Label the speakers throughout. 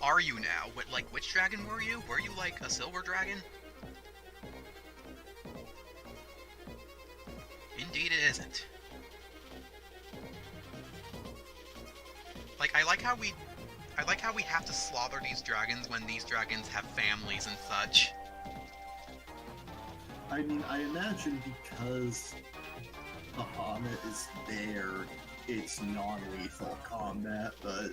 Speaker 1: are you now? Which dragon were you? Were you, like, a silver dragon? Indeed it isn't. Like, I like how we have to slaughter these dragons when these dragons have families and such.
Speaker 2: I mean, I imagine because Bahamut is there, it's non-lethal combat, but...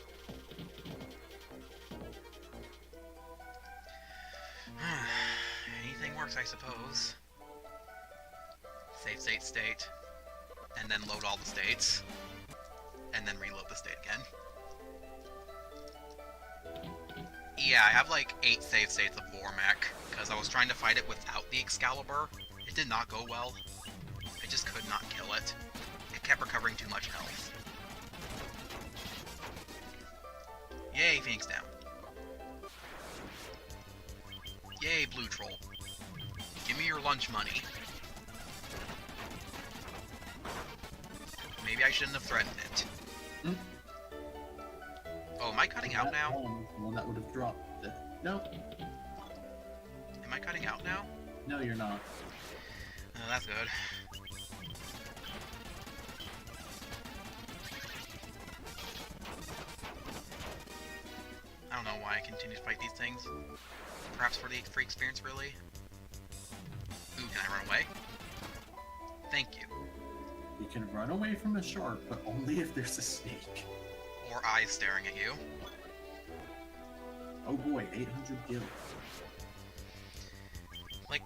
Speaker 1: Anything works, I suppose. Save state, and then load all the states, and then reload the state again. Yeah, I have like 8 save states of Vormec, because I was trying to fight it without the Excalibur. It did not go well. I just could not kill it. It kept recovering too much health. Yay, Phoenix down. Yay, Blue Troll. Give me your lunch money. Maybe I shouldn't have threatened it.
Speaker 2: Hmm?
Speaker 1: Oh, am I cutting out now?
Speaker 2: Well, that would have dropped it. No.
Speaker 1: Am I cutting out now?
Speaker 2: No, you're not.
Speaker 1: Oh, that's good. I don't know why I continue to fight these things. Perhaps for the free experience, really? Ooh, can I run away? Thank you.
Speaker 2: You can run away from a shark, but only if there's a snake.
Speaker 1: Or eyes staring at you.
Speaker 2: Oh boy, 800 gil.
Speaker 1: Like...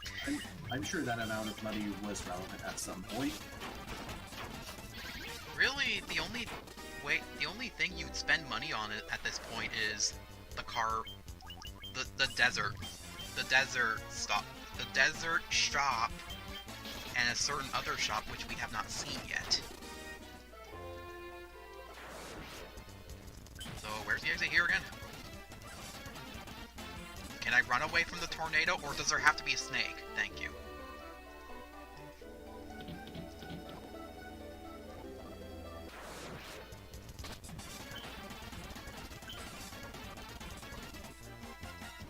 Speaker 2: I'm sure that amount of money was relevant at some point.
Speaker 1: Really, the only thing you'd spend money on it at this point is the car... The desert shop, and a certain other shop which we have not seen yet. So, where's the exit here again? Can I run away from the tornado, or does there have to be a snake? Thank you.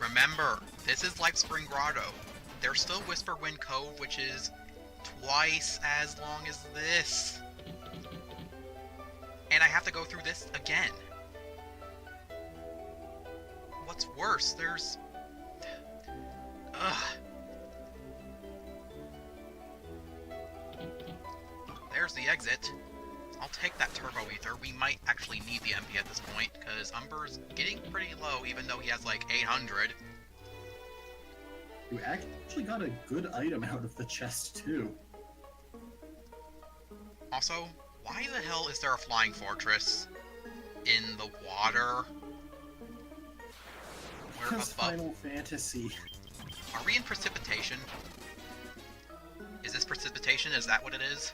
Speaker 1: Remember, this is like Spring Grotto. There's still Whisperwind Cove, which is twice as long as this. And I have to go through this again. What's worse, there's... Ugh. There's the exit. I'll take that Turbo Ether. We might actually need the MP at this point, because Umber's getting pretty low, even though he has like 800.
Speaker 2: You actually got a good item out of the chest, too.
Speaker 1: Also, why the hell is there a flying fortress in the water? We're
Speaker 2: Because
Speaker 1: above...
Speaker 2: Final Fantasy.
Speaker 1: Are we in precipitation? Is this precipitation? Is that what it is?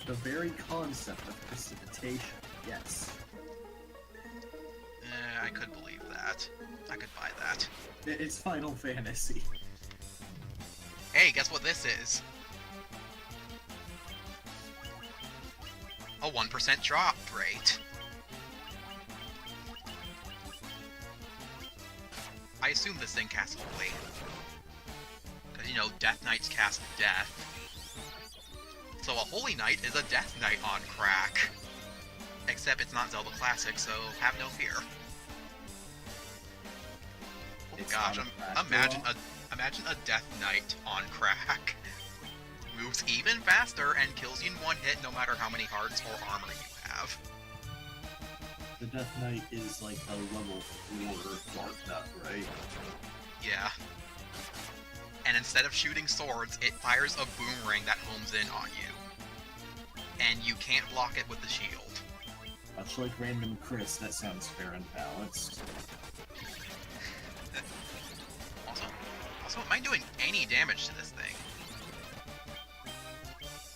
Speaker 2: The very concept of precipitation, yes.
Speaker 1: I could believe that. I could buy that.
Speaker 2: It's Final Fantasy.
Speaker 1: Hey, guess what this is? A 1% drop rate. I assume this thing casts Holy. Because, you know, Death Knights cast Death. So a Holy Knight is a Death Knight on crack. Except it's not Zelda Classic, so have no fear. Oh gosh, imagine a Death Knight on crack. Moves even faster and kills you in one hit no matter how many hearts or armor you have.
Speaker 2: The Death Knight is like a level 4 Dark Knight, right?
Speaker 1: Yeah. And instead of shooting swords, it fires a boomerang that homes in on you. And you can't block it with the shield.
Speaker 2: Much like Random Chris, that sounds fair and balanced.
Speaker 1: Also, am I doing any damage to this thing?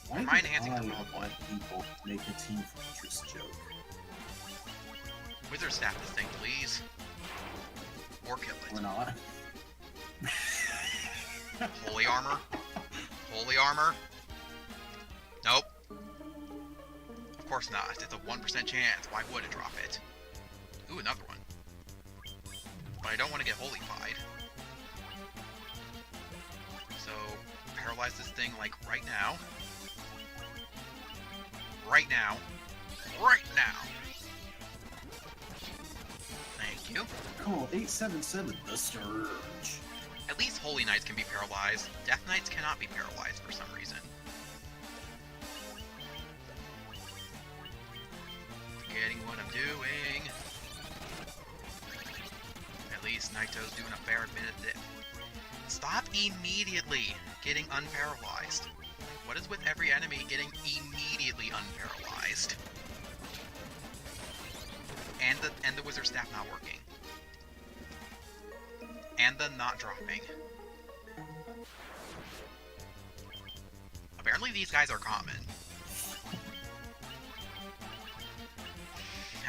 Speaker 2: Why
Speaker 1: am I
Speaker 2: did
Speaker 1: enhancing the
Speaker 2: of
Speaker 1: one?
Speaker 2: People make a Team Fortress joke?
Speaker 1: Wizard staff this thing, please. Or kill it.
Speaker 2: We're not.
Speaker 1: Holy armor? Holy armor? Nope. Of course not. It's a 1% chance. Why would it drop it? Ooh, another one. But I don't want to get holyfied. So, paralyze this thing, like, right now. Right now. Right now! Thank you.
Speaker 2: Call 877 The Surge.
Speaker 1: At least Holy Knights can be paralyzed. Death Knights cannot be paralyzed for some reason. Forgetting what I'm doing. At least Naito's doing a fair bit of it. Stop immediately getting unparalyzed. What is with every enemy getting immediately unparalyzed? And the wizard staff not working. And the not dropping. Apparently these guys are common.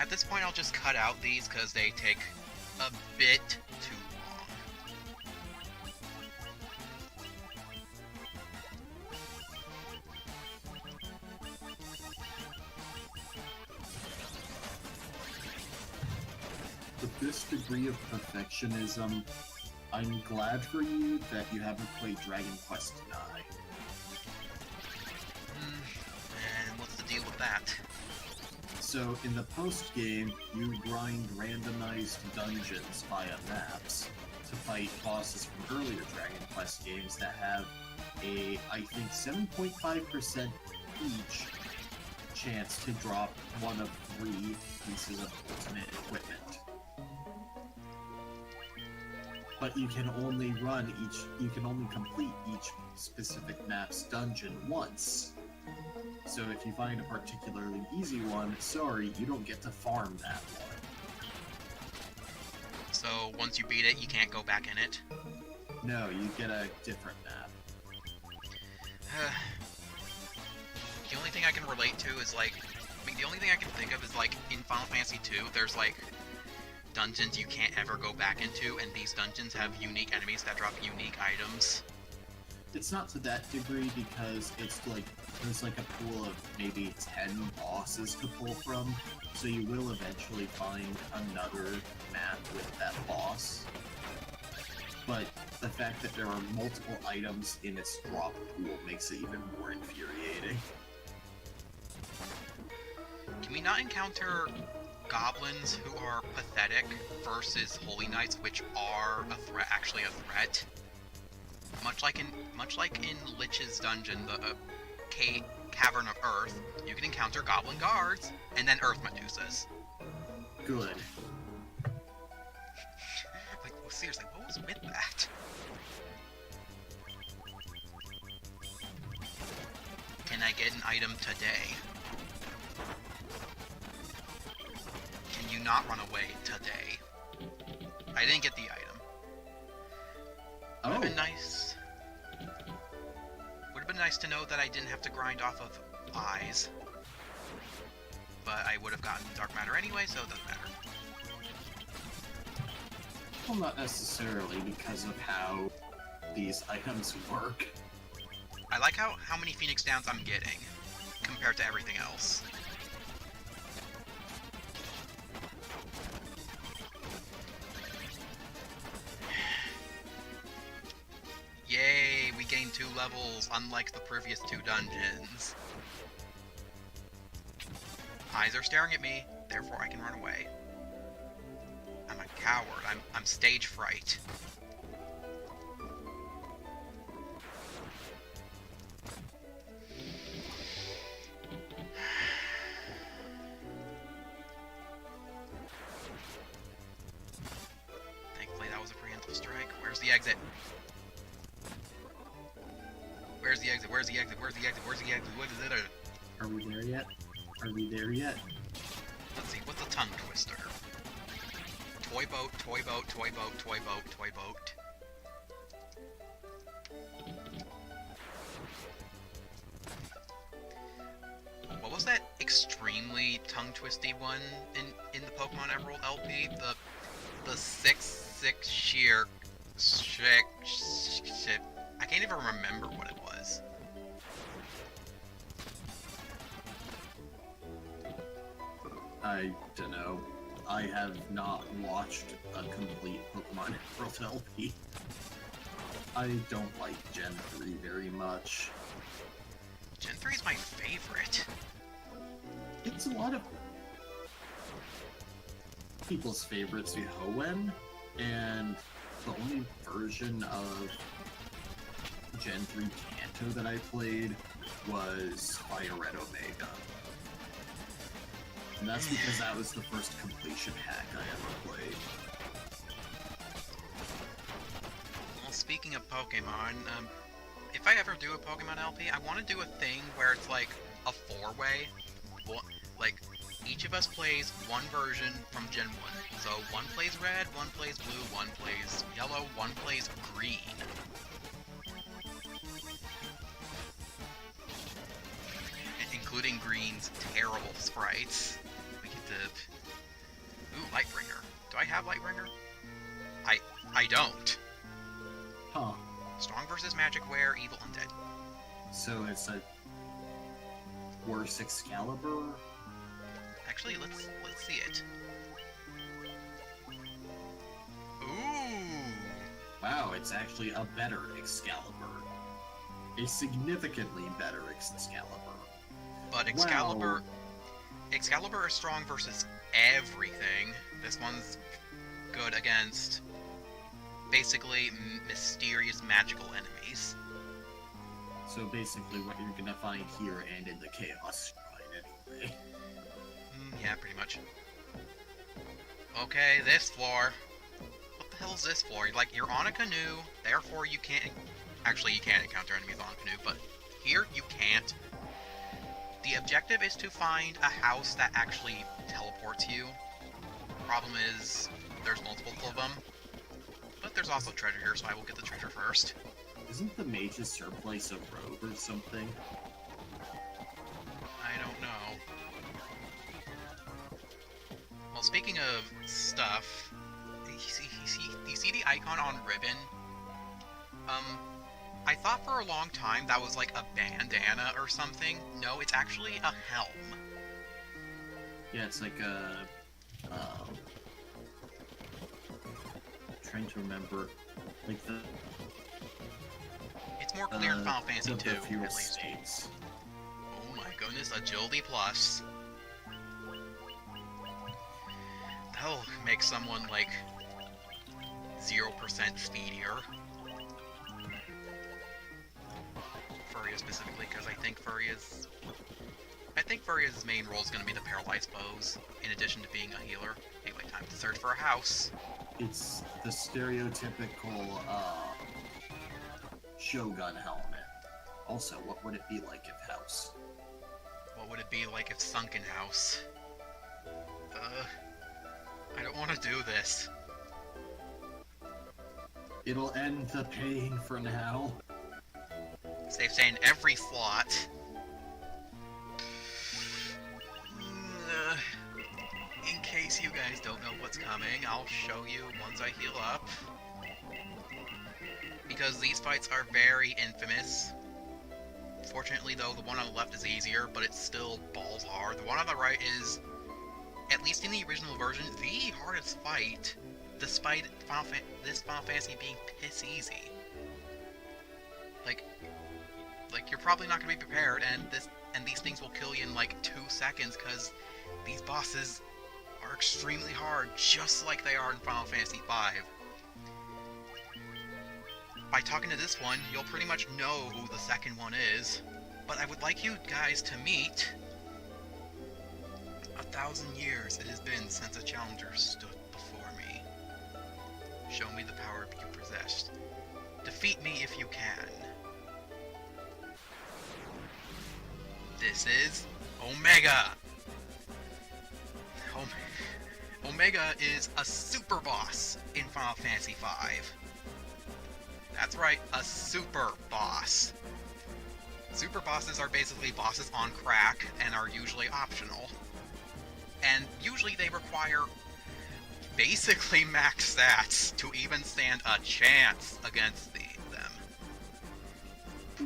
Speaker 1: At this point I'll just cut out these because they take a bit too long.
Speaker 2: With this degree of perfectionism, I'm glad for you that you haven't played Dragon Quest IX.
Speaker 1: And what's the deal with that?
Speaker 2: So, in the post-game, you grind randomized dungeons via maps to fight bosses from earlier Dragon Quest games that have a, I think, 7.5% each chance to drop one of 3 pieces of ultimate equipment. But you can only complete each specific map's dungeon once. So if you find a particularly easy one, sorry, you don't get to farm that one.
Speaker 1: So once you beat it, you can't go back in it?
Speaker 2: No, you get a different map.
Speaker 1: The only thing I can relate to is like, the only thing I can think of is like in Final Fantasy II, there's like dungeons you can't ever go back into, and these dungeons have unique enemies that drop unique items.
Speaker 2: It's not to that degree because it's like there's like a pool of maybe 10 bosses to pull from, so you will eventually find another map with that boss. But the fact that there are multiple items in its drop pool makes it even more infuriating.
Speaker 1: Can we not encounter goblins who are pathetic versus Holy Knights, which are a threat, actually a threat? Much like in Lich's dungeon, the Cavern of Earth, you can encounter goblin guards and then Earth Medusas.
Speaker 2: Good.
Speaker 1: Like, well, seriously, what was with that? Can I get an item today? Can you not run away today? I didn't get the item. Would've been nice. Would've been nice to know that I didn't have to grind off of eyes. But I would have gotten dark matter anyway, so it doesn't matter.
Speaker 2: Well, not necessarily because of how these items work.
Speaker 1: I like how many Phoenix Downs I'm getting compared to everything else. Yay, we gained 2 levels, unlike the previous 2 dungeons. Eyes are staring at me, therefore I can run away. I'm a coward. I'm stage fright. Thankfully that was a preemptive strike. Where's the exit? Where's the exit? Where's the exit? Where's the exit? Where's the exit? What is it?
Speaker 2: Are we there yet? Are we there yet?
Speaker 1: Let's see, what's a tongue twister? Toy boat, toy boat, toy boat, toy boat, toy boat. What was that extremely tongue-twisty one in the Pokemon Emerald LP? The six sheer shit. I can't even remember what it was.
Speaker 2: I don't know. I have not watched a complete Pokemon World LP. I don't like Gen 3 very much.
Speaker 1: Gen 3 is my favorite.
Speaker 2: It's a lot of people's favorites, Hoenn, and the only version of Gen 3 Kanto that I played was Fire Red Omega. And that's because that was the first completion hack I ever played.
Speaker 1: Well, speaking of Pokemon, if I ever do a Pokemon LP, I want to do a thing where it's like a four-way. Like, each of us plays one version from Gen 1. So, one plays red, one plays blue, one plays yellow, one plays green. Including Green's terrible sprites. We get to... Ooh, Lightbringer. Do I have Lightbringer? I don't.
Speaker 2: Huh.
Speaker 1: Strong versus Magic Wear, Evil Undead.
Speaker 2: So it's a worse Excalibur?
Speaker 1: Actually, let's see it. Ooh!
Speaker 2: Wow, it's actually a better Excalibur. A significantly better Excalibur.
Speaker 1: But
Speaker 2: Wow.
Speaker 1: Excalibur is strong versus everything. This one's good against basically mysterious magical enemies.
Speaker 2: So basically what you're gonna find here and in the Chaos Shrine anyway.
Speaker 1: Yeah, pretty much. Okay, this floor. What the hell is this floor? Like, you're on a canoe, therefore you can't... Actually, you can encounter enemies on a canoe, but here you can't. The objective is to find a house that actually teleports you. Problem is, there's multiple of them. But there's also treasure here, so I will get the treasure first.
Speaker 2: Isn't the Mage's Surplice a robe or something?
Speaker 1: I don't know. Well, speaking of stuff, you see the icon on Ribbon? I thought for a long time that was like a bandana or something. No, it's actually a helm.
Speaker 2: Yeah, it's like a... trying to remember... Like the...
Speaker 1: It's more clear in Final Fantasy
Speaker 2: the
Speaker 1: 2,
Speaker 2: fuel
Speaker 1: at least.
Speaker 2: states.
Speaker 1: Oh my goodness, Agility Plus. That'll make someone like 0% speedier. Furia specifically, because I think Furia's main role is going to be the paralyzed bows, in addition to being a healer. Anyway, time to search for a house.
Speaker 2: It's the stereotypical, Shogun helmet. Also, what would it be like if House?
Speaker 1: What would it be like if Sunken House? I don't want to do this.
Speaker 2: It'll end the pain for now.
Speaker 1: Save state in every slot. In case you guys don't know what's coming, I'll show you once I heal up. Because these fights are very infamous. Fortunately though, the one on the left is easier, but it's still balls hard. The one on the right is, at least in the original version, the hardest fight, despite this Final Fantasy being piss easy. Like you're probably not going to be prepared, and these things will kill you in like 2 seconds, because these bosses are extremely hard, just like they are in Final Fantasy V. By talking to this one, you'll pretty much know who the second one is, but I would like you guys to meet... 1,000 years it has been since a challenger stood before me. Show me the power you possess. Defeat me if you can. This is Omega! Omega is a super boss in Final Fantasy V. That's right, a super boss. Super bosses are basically bosses on crack and are usually optional. And usually they require basically max stats to even stand a chance against them.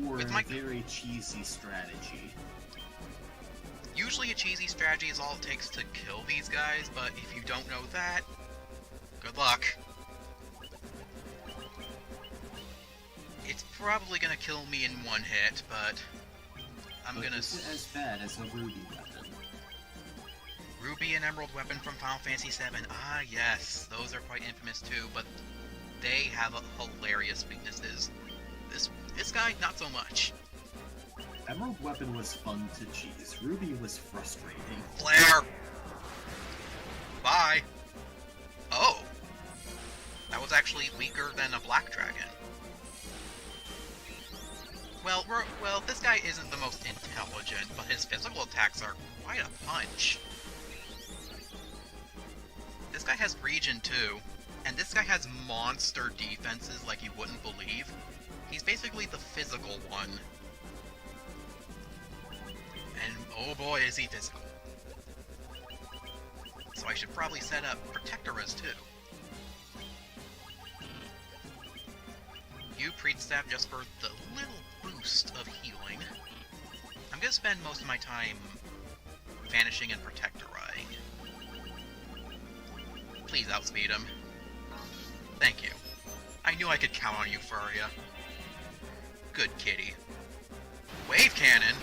Speaker 2: Or
Speaker 1: With
Speaker 2: a
Speaker 1: my...
Speaker 2: very cheesy strategy.
Speaker 1: Usually a cheesy strategy is all it takes to kill these guys, but if you don't know that, good luck. It's probably gonna kill me in one hit, but I'm gonna...
Speaker 2: Is it as bad as a ruby weapon?
Speaker 1: Ruby and Emerald weapon from Final Fantasy VII. Ah, yes, those are quite infamous too, but they have hilarious weaknesses. This guy, not so much.
Speaker 2: Emerald weapon was fun to cheese. Ruby was frustrating.
Speaker 1: Flare! Bye! Oh! That was actually weaker than a Black Dragon. Well, this guy isn't the most intelligent, but his physical attacks are quite a punch. This guy has Regen too, and this guy has monster defenses like you wouldn't believe. He's basically the physical one. And oh boy is he physical. So I should probably set up Protectoras too. You Priest Staff just for the little boost of healing. I'm gonna spend most of my time vanishing and Protectoring. Please outspeed him. Thank you. I knew I could count on you, Furia. Good kitty. Wave Cannon!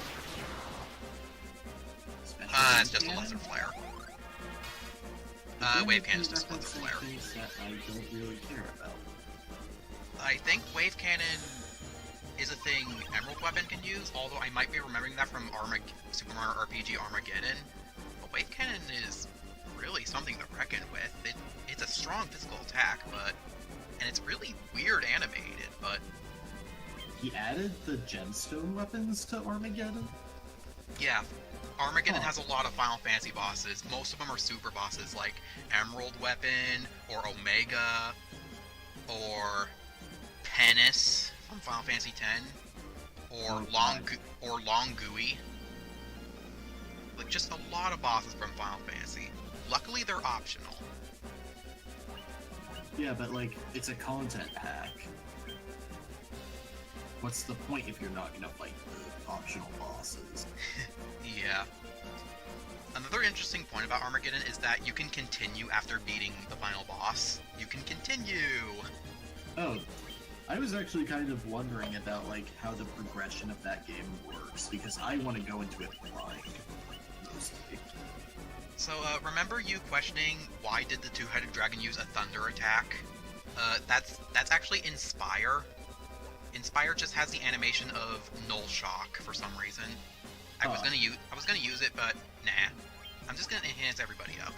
Speaker 1: It's just a lesser flare. Wave Cannon's just a lesser flare.
Speaker 2: That I don't really care about.
Speaker 1: I think Wave Cannon is a thing Emerald Weapon can use, although I might be remembering that from Super Mario RPG Armageddon. But Wave Cannon is really something to reckon with. It's a strong physical attack, and it's really weird animated, but...
Speaker 2: He added the gemstone weapons to Armageddon?
Speaker 1: Yeah. Armageddon has a lot of Final Fantasy bosses. Most of them are super bosses, like Emerald Weapon, or Omega, or Penis from Final Fantasy X, or Longui. Like, just a lot of bosses from Final Fantasy. Luckily, they're optional.
Speaker 2: Yeah, but like, it's a content pack. What's the point if you're not gonna fight the optional bosses?
Speaker 1: Yeah. Another interesting point about Armageddon is that you can continue after beating the final boss. You can continue!
Speaker 2: Oh, I was actually kind of wondering about like how the progression of that game works, because I want to go into it blind, mostly.
Speaker 1: So, remember you questioning why did the two-headed dragon use a thunder attack? That's actually Inspire. Inspire just has the animation of Null Shock for some reason. I was gonna use it, but nah. I'm just gonna enhance everybody up.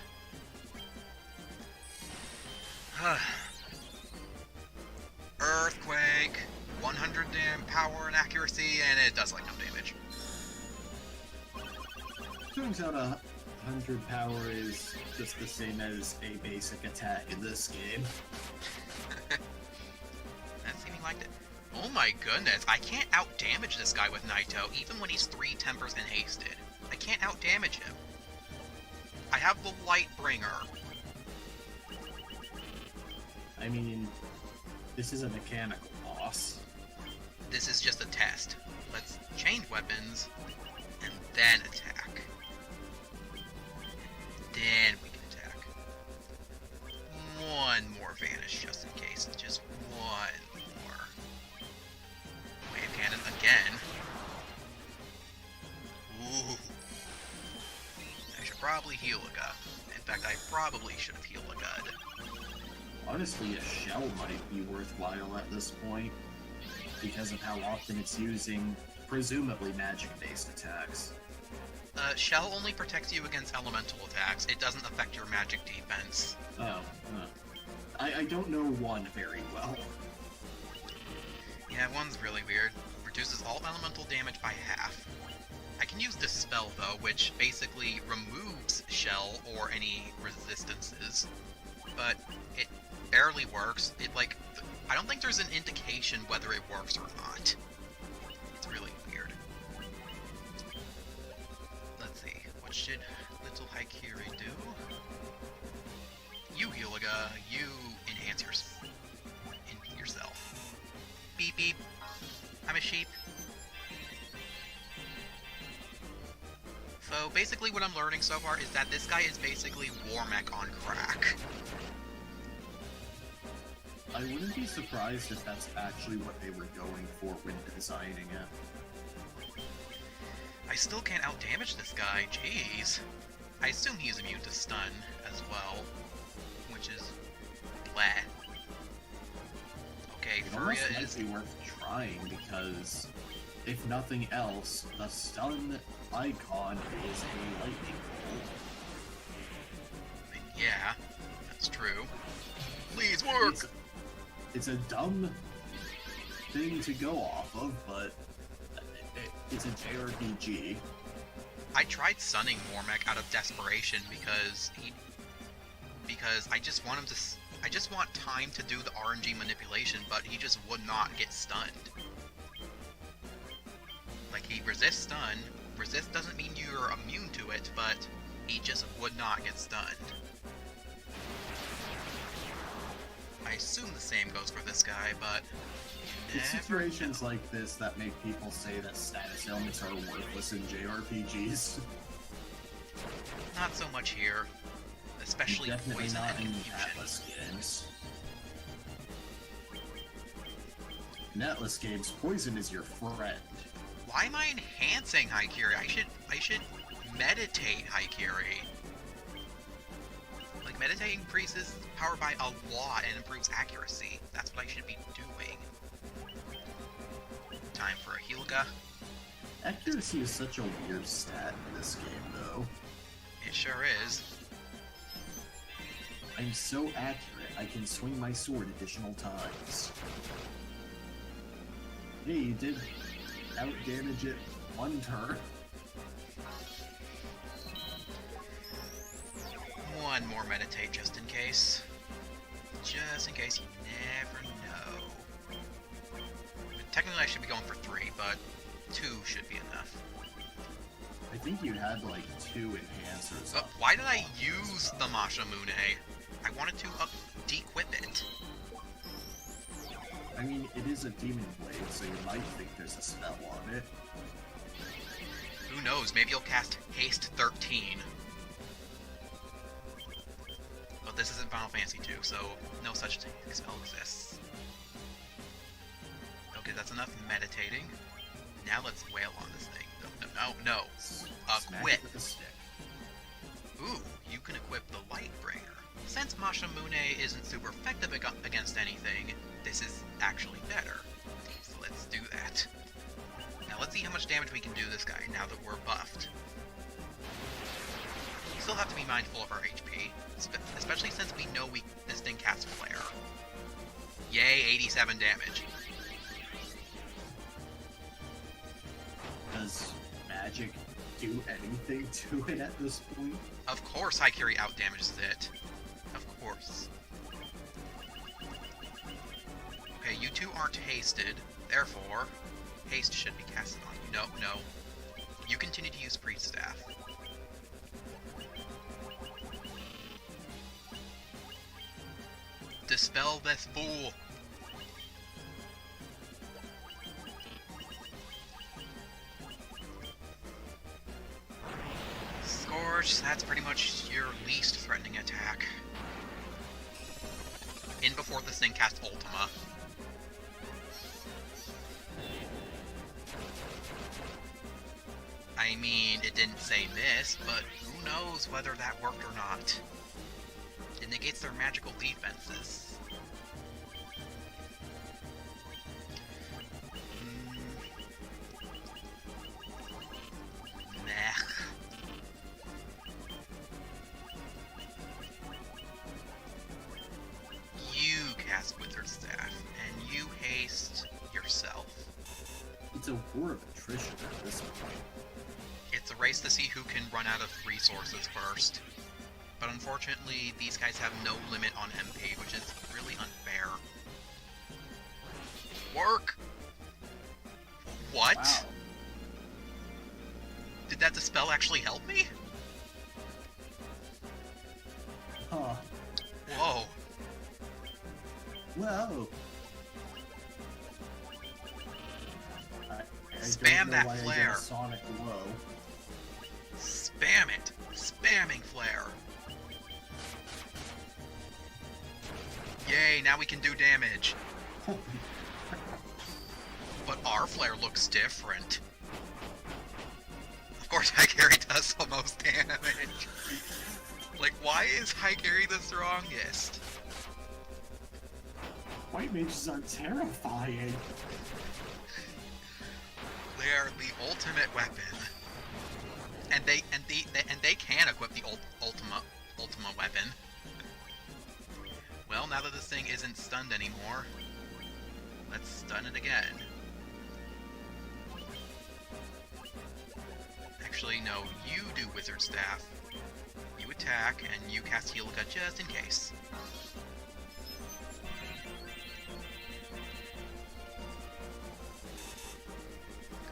Speaker 1: Earthquake, 100 power and accuracy, and it does like no damage.
Speaker 2: Turns out 100 power is just the same as a basic attack in this game.
Speaker 1: That's seeming like it. Oh my goodness, I can't out-damage this guy with Naito, even when he's 3 tempers and hasted. I can't out-damage him. I have the Lightbringer.
Speaker 2: I mean, this is a mechanical boss.
Speaker 1: This is just a test. Let's change weapons, and then attack. Then we can attack. One more vanish, just in case. Just one more. Wave Cannon again. Ooh. I should probably heal a gut. In fact, I probably should have healed a gut.
Speaker 2: Honestly, a shell might be worthwhile at this point, because of how often it's using, presumably, magic-based attacks.
Speaker 1: Shell only protects you against elemental attacks. It doesn't affect your magic defense.
Speaker 2: Oh, I don't know one very well.
Speaker 1: Yeah, one's really weird. Reduces all elemental damage by half. I can use Dispel, though, which basically removes Shell or any resistances. But it barely works. I don't think there's an indication whether it works or not. It's really weird. Let's see. What should Little Haikiri do? You, Hyuga, you enhance yourself. Beep beep. I'm a sheep. So basically what I'm learning so far is that this guy is basically Warmech on crack.
Speaker 2: I wouldn't be surprised if that's actually what they were going for when designing it.
Speaker 1: I still can't outdamage this guy, jeez. I assume he's immune to stun as well, which is bleh. Okay,
Speaker 2: It
Speaker 1: Furia
Speaker 2: almost
Speaker 1: is...
Speaker 2: might be worth trying because, if nothing else, the stun icon is a lightning bolt.
Speaker 1: Yeah, that's true. Please work!
Speaker 2: It's a dumb thing to go off of, but it's a JRPG.
Speaker 1: I tried sunning Warmech out of desperation because I just want him to... I just want time to do the RNG manipulation, but he just would not get stunned. Like, he resists stun. Resist doesn't mean you're immune to it, but he just would not get stunned. I assume the same goes for this guy, but...
Speaker 2: It's situations like this that make people say that status ailments are worthless in JRPGs.
Speaker 1: Not so much here. Especially
Speaker 2: Definitely
Speaker 1: poison
Speaker 2: not
Speaker 1: and
Speaker 2: in
Speaker 1: confusion.
Speaker 2: Netless games. Netless games, poison is your friend.
Speaker 1: Why am I enhancing Haikiri? I should meditate Haikiri. Like, meditate increases power by a lot and improves accuracy. That's what I should be doing. Time for a Healga.
Speaker 2: Accuracy is such a weird stat in this game, though.
Speaker 1: It sure is.
Speaker 2: I'm so accurate, I can swing my sword additional times. Hey, you did out-damage it one turn.
Speaker 1: One more meditate just in case. Just in case, you never know. Technically I should be going for 3, but 2 should be enough.
Speaker 2: I think you had like 2 enhancers.
Speaker 1: Why did I use the Mashamune? I wanted to de-equip it.
Speaker 2: I mean, it is a demon blade, so you might think there's a spell on it.
Speaker 1: Who knows, maybe you'll cast Haste 13. But this isn't Final Fantasy 2, so no such spell exists. Okay, that's enough meditating. Now let's wail on this thing. No.
Speaker 2: Smack
Speaker 1: Equip.
Speaker 2: it with a stick.
Speaker 1: Ooh, you can equip the Lightbringer. Since Mashamune isn't super effective against anything, this is actually better. So let's do that. Now let's see how much damage we can do this guy now that we're buffed. We still have to be mindful of our HP, especially since we know this thing casts Flare. Yay, 87 damage.
Speaker 2: Does magic do anything to it at this point?
Speaker 1: Of course Haikiri outdamages it. Of course. Okay, you two aren't hasted, therefore, haste should be casted on you. No. You continue to use Priest Staff. Dispel this fool! Scourge, that's pretty much your least threatening attack. In before this thing casts Ultima. I mean, it didn't say miss, but who knows whether that worked or not. It negates their magical defenses. Meh. You cast Withered Staff, and you haste yourself.
Speaker 2: It's a war of attrition at this point.
Speaker 1: It's a race to see who can run out of resources first. But unfortunately, these guys have no limit on MP, which is really unfair. Work! What?
Speaker 2: Wow.
Speaker 1: Did that dispel actually help me?
Speaker 2: Huh.
Speaker 1: Whoa.
Speaker 2: Whoa. I
Speaker 1: Spam
Speaker 2: don't know
Speaker 1: that
Speaker 2: why I get
Speaker 1: flare.
Speaker 2: a sonic glow.
Speaker 1: spam it! Spamming Flare! Yay, now we can do damage! But our Flare looks different. Of course, High Carry does the most damage. Like, why is High Carry the strongest?
Speaker 2: White mages are terrifying.
Speaker 1: They are the ultimate weapon. And they can equip the Ultima weapon. Well, now that this thing isn't stunned anymore, let's stun it again. Actually, no, you do Wizard Staff. You attack, and you cast Heal Cut just in case.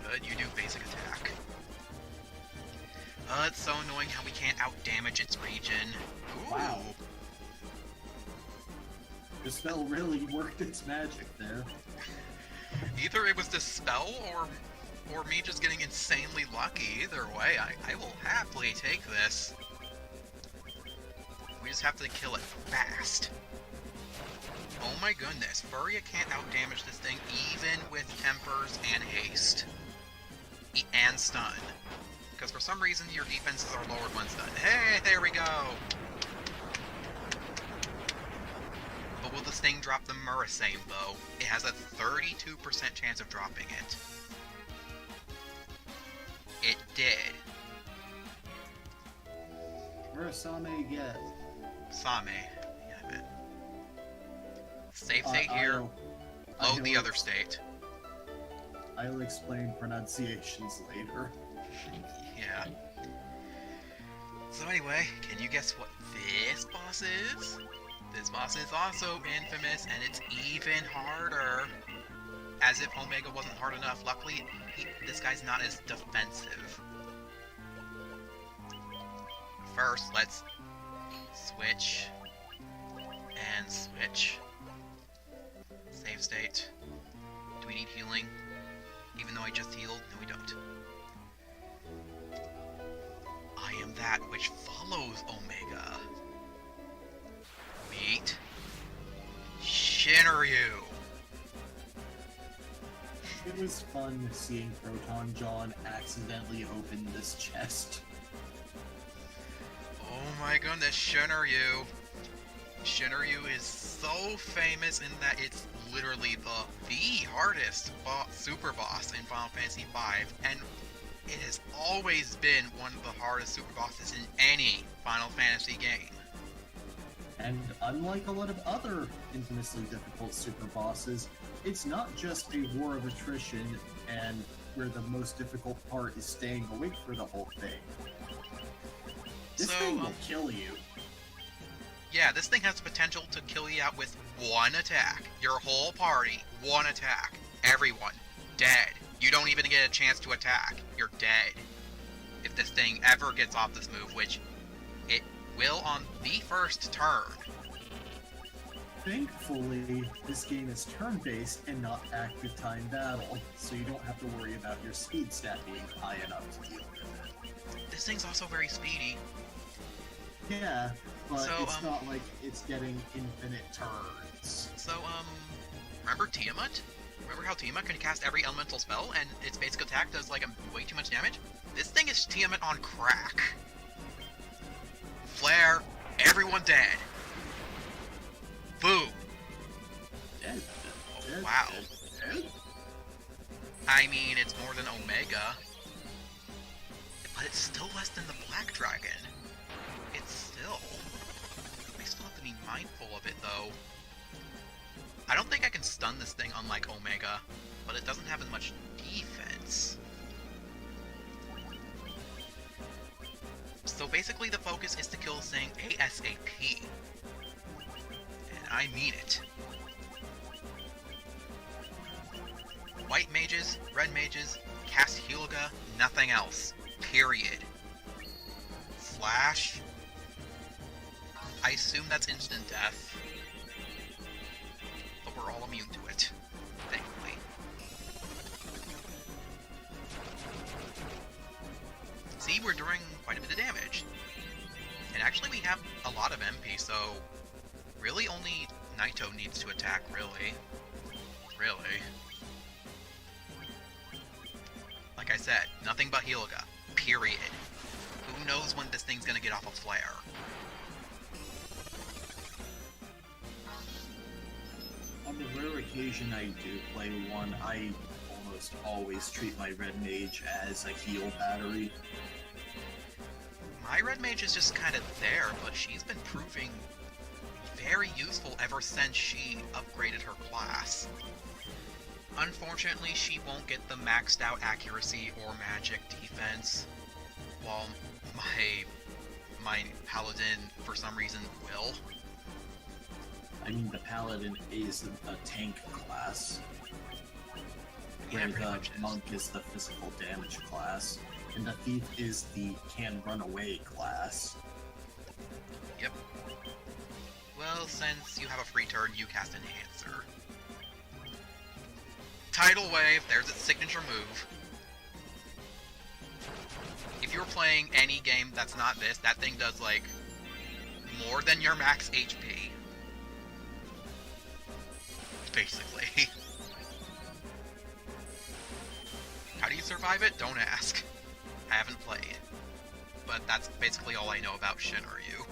Speaker 1: Good, you do basic attack. It's so annoying how we can't out-damage its region. Ooh.
Speaker 2: Wow. The spell really worked its magic there.
Speaker 1: Either it was the spell, or me just getting insanely lucky. Either way, I will happily take this. We just have to kill it fast. Oh my goodness, Furia can't out-damage this thing even with Tempers and Haste. And Stun. Because for some reason your defenses are lowered when stunned. Hey, there we go! But will this thing drop the Murasame, though? It has a 32% chance of dropping it. It did.
Speaker 2: Murasame, yes.
Speaker 1: Same. Yeah, I bet. Save state here. Load the other state.
Speaker 2: I'll explain pronunciations later.
Speaker 1: Yeah. So anyway, can you guess what this boss is? This boss is also infamous, and it's even harder. As if Omega wasn't hard enough. Luckily, this guy's not as defensive. First, let's switch and switch. Save state. Do we need healing? Even though I just healed? No, we don't. I am that which follows Omega. Meet Shinryu.
Speaker 2: It was fun seeing Proton John accidentally open this chest.
Speaker 1: Oh my goodness, Shinryu. Shinryu is so famous in that it's literally the hardest super boss in Final Fantasy V, and it has always been one of the hardest super bosses in any Final Fantasy game.
Speaker 2: And unlike a lot of other infamously difficult super bosses, it's not just a war of attrition and where the most difficult part is staying awake for the whole thing. This thing will kill you.
Speaker 1: Yeah, this thing has the potential to kill you out with one attack. Your whole party, one attack. Everyone, dead. You don't even get a chance to attack. You're dead. If this thing ever gets off this move, which it will on the first turn.
Speaker 2: Thankfully, this game is turn-based and not active time battle, so you don't have to worry about your speed stat being high enough to deal with it.
Speaker 1: This thing's also very speedy.
Speaker 2: Yeah, but
Speaker 1: So,
Speaker 2: it's not like it's getting infinite turns.
Speaker 1: So, remember Tiamat? Remember how Tiamat can cast every elemental spell and its basic attack does, like, way too much damage? This thing is Tiamat on crack. Flare, everyone dead. Boom.
Speaker 2: Dead,
Speaker 1: Oh,
Speaker 2: dead,
Speaker 1: wow.
Speaker 2: dead.
Speaker 1: I mean, it's more than Omega. But it's still less than the Black Dragon. It's still... I still have to be mindful of it, though. I don't think I can stun this thing unlike Omega, but it doesn't have as much defense. So basically the focus is to kill this thing ASAP. And I mean it. White mages, red mages, cast Hyuga, nothing else. Period. Flash. I assume that's instant death. But we're all immune to it. Thankfully. See, see we're doing quite a bit of damage. And actually we have a lot of MP, so really only Naito needs to attack, really. Really. Like I said, nothing but Hyuga. Period. Who knows when this thing's gonna get off a flare?
Speaker 2: On the rare occasion I do play one, I almost always treat my red mage as a heal battery.
Speaker 1: My red mage is just kind of there, but she's been proving very useful ever since she upgraded her class. Unfortunately, she won't get the maxed out accuracy or magic defense, while my paladin, for some reason, will.
Speaker 2: I mean, the paladin is a tank class,
Speaker 1: Yeah,
Speaker 2: where
Speaker 1: pretty
Speaker 2: the
Speaker 1: much is.
Speaker 2: monk is the physical damage class, and the thief is the can run away class.
Speaker 1: Yep. Well, since you have a free turn, you cast Enhancer. Tidal Wave, there's its signature move. If you're playing any game that's not this, that thing does, like, more than your max HP. Basically. How do you survive it? Don't ask. I haven't played. But that's basically all I know about Shinryu.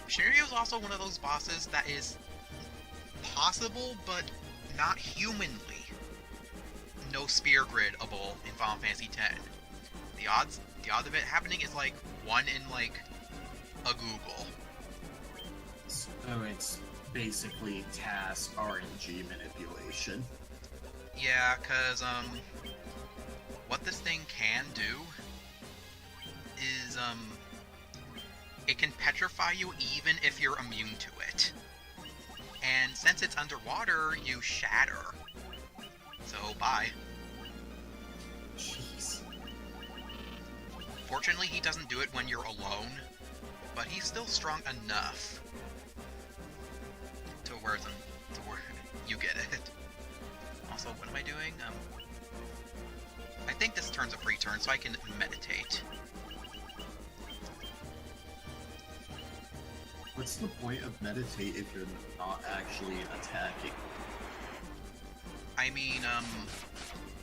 Speaker 1: Shinryu is also one of those bosses that is possible, but not humanly no spear grid-able in Final Fantasy X. The odds of it happening is like 1 in like a Google.
Speaker 2: So it's basically task RNG manipulation.
Speaker 1: Yeah, cause what this thing can do is it can petrify you even if you're immune to it. And since it's underwater, you shatter. So, bye.
Speaker 2: Jeez.
Speaker 1: Fortunately, he doesn't do it when you're alone, but he's still strong enough to where you get it. Also, what am I doing? I think this turn's a free turn, so I can meditate.
Speaker 2: What's the point of meditate if you're not actually attacking?
Speaker 1: I mean,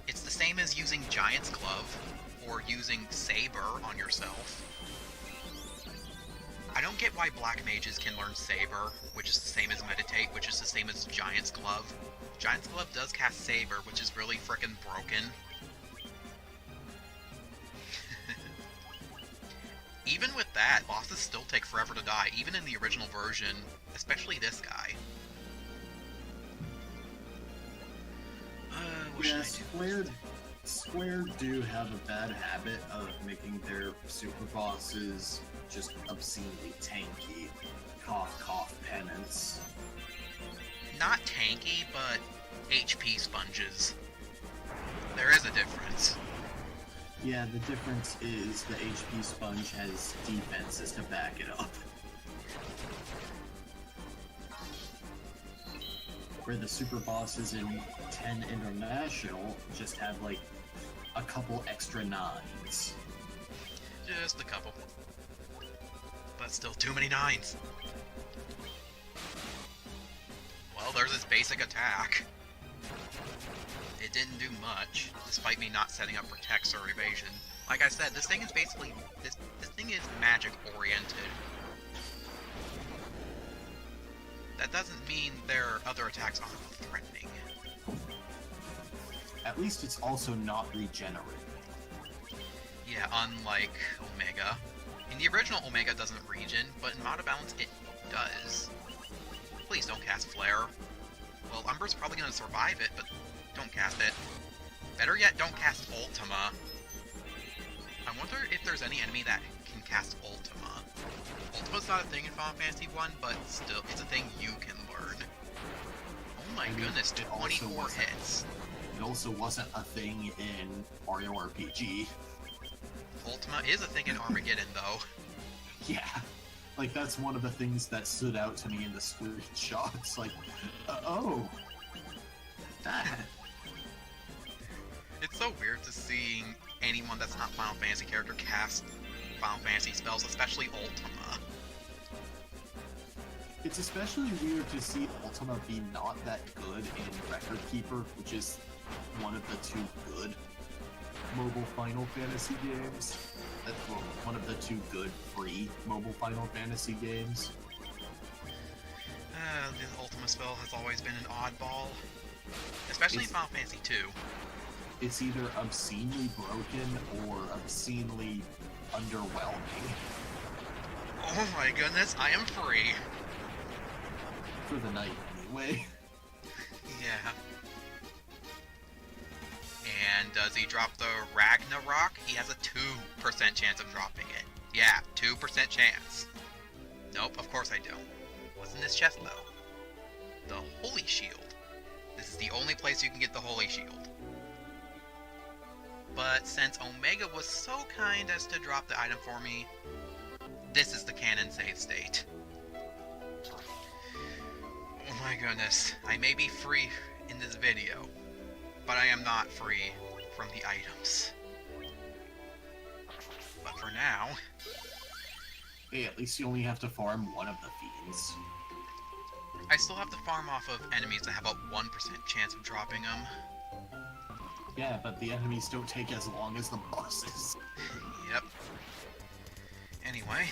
Speaker 1: it's the same as using Giant's Glove, or using Saber on yourself. I don't get why Black Mages can learn Saber, which is the same as Meditate, which is the same as Giant's Glove. Giant's Glove does cast Saber, which is really frickin' broken. Even with that, bosses still take forever to die, even in the original version, especially this guy. What should I do?
Speaker 2: Square do have a bad habit of making their super bosses just obscenely tanky. Cough, cough, penance.
Speaker 1: Not tanky, but HP sponges. There is a difference.
Speaker 2: Yeah, the difference is the HP sponge has defenses to back it up. Where the super bosses in 10 International just have like a couple extra 9s.
Speaker 1: Just a couple. But still too many 9s. Well, there's his basic attack. It didn't do much, despite me not setting up protects or evasion. Like I said, this thing is basically... This thing is magic-oriented. That doesn't mean their other attacks aren't threatening.
Speaker 2: At least it's also not regenerating.
Speaker 1: Yeah, unlike Omega. In the original, Omega doesn't regen, but in Mod of Balance, it does. Please don't cast Flare. Well, Umber's probably gonna survive it, but don't cast it. Better yet, don't cast Ultima. I wonder if there's any enemy that can cast Ultima. Ultima's not a thing in Final Fantasy 1, but still, it's a thing you can learn. Oh my goodness, 24 hits.
Speaker 2: It also wasn't a thing in Mario RPG.
Speaker 1: Ultima is a thing in Armageddon, though.
Speaker 2: Yeah. Like, that's one of the things that stood out to me in the screenshots. Like, oh. That.
Speaker 1: It's so weird to seeing anyone that's not Final Fantasy character cast Final Fantasy spells, especially Ultima.
Speaker 2: It's especially weird to see Ultima be not that good in Record Keeper, which is one of the two good mobile Final Fantasy games. That's one of the two good free mobile Final Fantasy games.
Speaker 1: The Ultima spell has always been an oddball, especially in Final Fantasy 2.
Speaker 2: It's either obscenely broken or obscenely underwhelming.
Speaker 1: Oh my goodness, I am free.
Speaker 2: For the night, anyway.
Speaker 1: Yeah. And does he drop the Ragnarok? He has a 2% chance of dropping it. Yeah, 2% chance. Nope, of course I don't. What's in this chest, though? The Holy Shield. This is the only place you can get the Holy Shield. But since Omega was so kind as to drop the item for me, this is the canon save state. Oh my goodness, I may be free in this video, but I am not free from the items. But for now...
Speaker 2: Hey, at least you only have to farm one of the fiends.
Speaker 1: I still have to farm off of enemies that have a 1% chance of dropping them.
Speaker 2: Yeah, but the enemies don't take as long as the bosses.
Speaker 1: Yep. Anyway,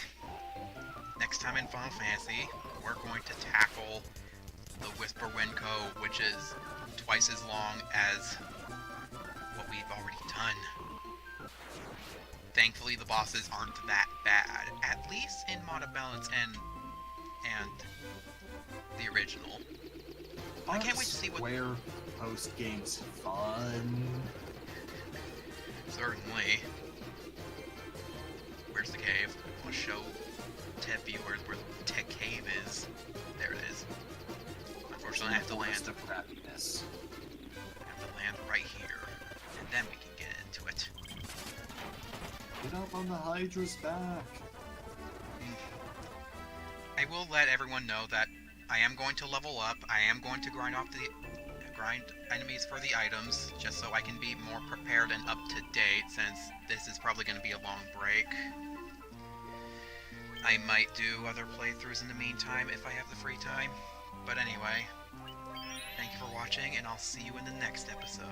Speaker 1: next time in Final Fantasy, we're going to tackle the Whisper Wind Co, which is twice as long as what we've already done. Thankfully, the bosses aren't that bad, at least in Mod Balance and the original. I can't wait to see what...
Speaker 2: Square post-game's fun.
Speaker 1: Certainly. Where's the cave? I want to show TED viewers where the tech cave is. There it is. Unfortunately, I have to land.
Speaker 2: Of crappiness.
Speaker 1: I have to land right here, and then we can get into it.
Speaker 2: Get up on the Hydra's back.
Speaker 1: I will let everyone know that I am going to level up. I am going to grind enemies for the items, just so I can be more prepared and up to date, since this is probably going to be a long break. I might do other playthroughs in the meantime if I have the free time. But anyway, thank you for watching, and I'll see you in the next episode.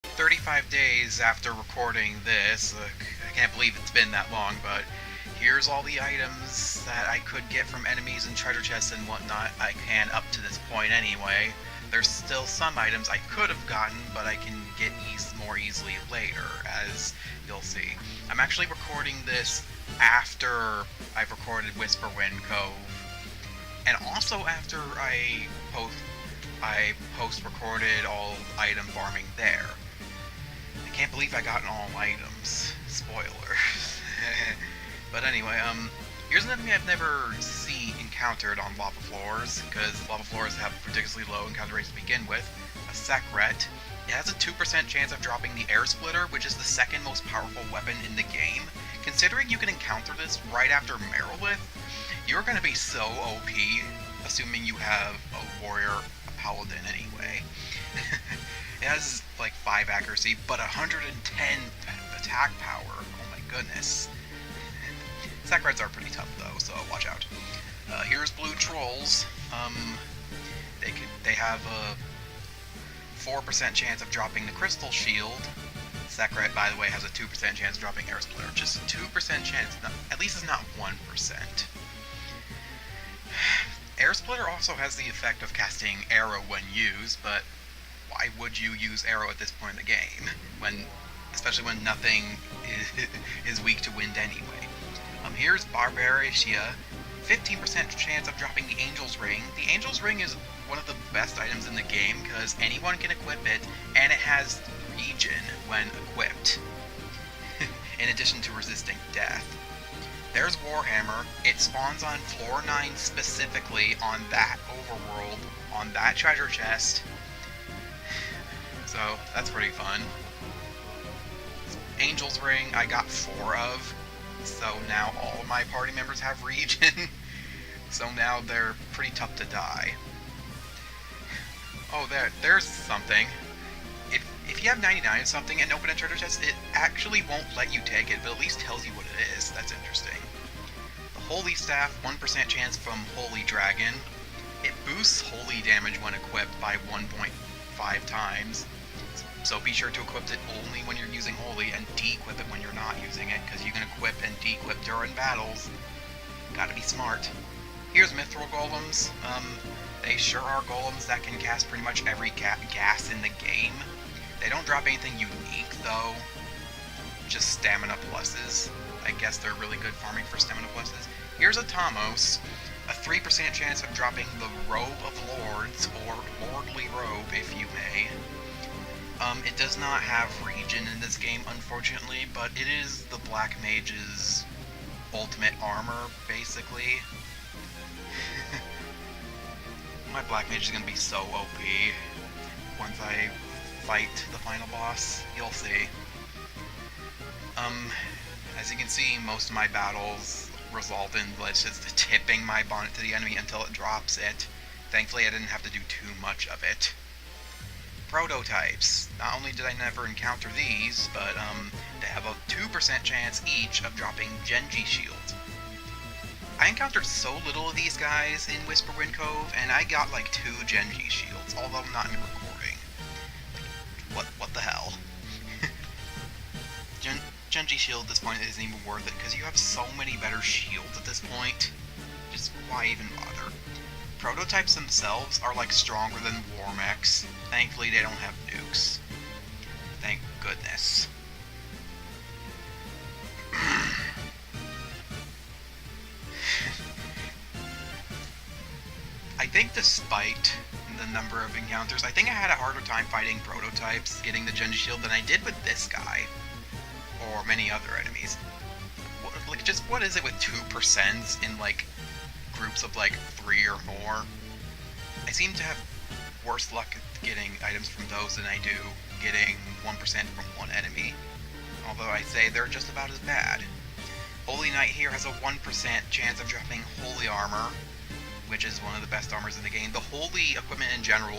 Speaker 1: 35 days after recording this, I can't believe it's been that long, but here's all the items that I could get from enemies and treasure chests and whatnot I can up to this point anyway. There's still some items I could have gotten, but I can get more easily later, as you'll see. I'm actually recording this after I've recorded Whisper Wind Cove, and also after I post-recorded all item farming there. I can't believe I got all items. Spoiler. But anyway, here's another thing I've never encountered on lava floors, because lava floors have ridiculously low encounter rates to begin with. A Sekret. It has a 2% chance of dropping the Air Splitter, which is the second most powerful weapon in the game. Considering you can encounter this right after Merilith, you're going to be so OP, assuming you have a warrior, a paladin anyway. It has like 5 accuracy, but 110 attack power. Oh my goodness. Sekrets are pretty tough though, so watch out. Here's Blue Trolls. They have a 4% chance of dropping the Crystal Shield. Sekret, by the way, has a 2% chance of dropping Air Splitter. Just 2% chance. At least it's not 1%. Air Splitter also has the effect of casting Arrow when used, but why would you use Arrow at this point in the game? Especially when nothing is weak to wind anyway. Here's Barbaricia. 15% chance of dropping the Angel's Ring. The Angel's Ring is one of the best items in the game because anyone can equip it, and it has regen when equipped, in addition to resisting death. There's Warhammer. It spawns on floor 9 specifically on that overworld, on that treasure chest. So that's pretty fun. Angel's Ring I got 4 of. So now all of my party members have regen. So now they're pretty tough to die. Oh, there's something. If you have 99 of something and open a treasure chest, it actually won't let you take it, but at least tells you what it is. That's interesting. The Holy Staff, 1% chance from Holy Dragon. It boosts holy damage when equipped by 1.5 times. So be sure to equip it only when you're using holy and de-equip it when you're not using it, because you can equip and de-equip during battles. Gotta be smart. Here's Mithril Golems. They sure are golems that can cast pretty much every gas in the game. They don't drop anything unique, though. Just stamina pluses. I guess they're really good farming for stamina pluses. Here's a Tamos. A 3% chance of dropping the Robe of Lords, or Lordly Robe, if you may. It does not have regen in this game, unfortunately, but it is the Black Mage's ultimate armor, basically. My Black Mage is going to be so OP once I fight the final boss. You'll see. As you can see, most of my battles result in just tipping my bonnet to the enemy until it drops it. Thankfully, I didn't have to do too much of it. Prototypes. Not only did I never encounter these, but they have a 2% chance each of dropping Genji shields. I encountered so little of these guys in Whisperwind Cove, and I got like 2 Genji shields, although not in recording. What the hell? Genji shield at this point isn't even worth it, because you have so many better shields at this point. Just why even bother? Prototypes themselves are like stronger than war mechs. Thankfully they don't have nukes. Thank goodness. I think despite the number of encounters, I think I had a harder time fighting prototypes, getting the Genji shield, than I did with this guy. Or many other enemies. What is it with 2% in, like, groups of, like, 3 or more? I seem to have worse luck getting items from those than I do getting 1% from one enemy. Although I say they're just about as bad. Holy Knight here has a 1% chance of dropping Holy Armor, which is one of the best armors in the game. The Holy equipment in general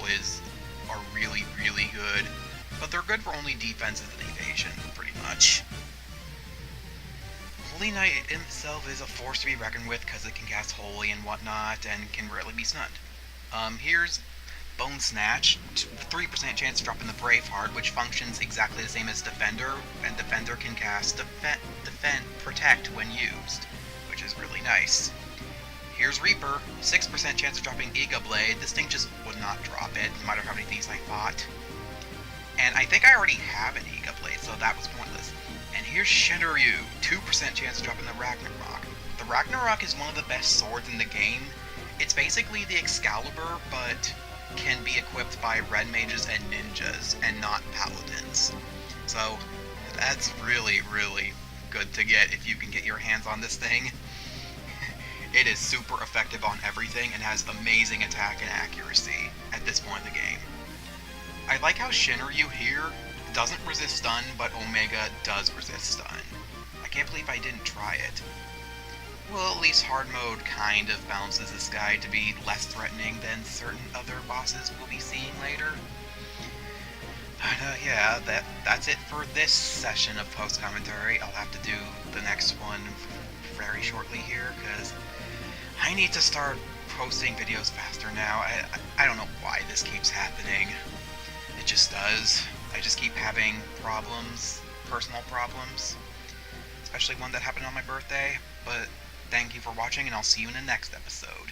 Speaker 1: are really, really good, but they're good for only defenses and evasion, pretty much. Holy Knight himself is a force to be reckoned with because it can cast Holy and whatnot, and can rarely be stunned. Here's Bone Snatch, 3% chance to drop in the Braveheart, which functions exactly the same as Defender, and Defender can cast Protect when used, which is really nice. Here's Reaper, 6% chance of dropping Giga Blade. This thing just would not drop it, no matter how many things I fought. And I think I already have an Giga Blade, so that was pointless. And here's Shinryu, 2% chance of dropping the Ragnarok. The Ragnarok is one of the best swords in the game. It's basically the Excalibur, but can be equipped by red mages and ninjas, and not paladins. So, that's really, really good to get if you can get your hands on this thing. It is super effective on everything, and has amazing attack and accuracy at this point in the game. I like how Shinryu here doesn't resist stun, but Omega does resist stun. I can't believe I didn't try it. Well, at least hard mode kind of balances this guy to be less threatening than certain other bosses we'll be seeing later. But yeah, that's it for this session of post-commentary. I'll have to do the next one very shortly here, because I need to start posting videos faster now. I don't know why this keeps happening. It just does. I just keep having problems, personal problems, especially one that happened on my birthday. But thank you for watching, and I'll see you in the next episode.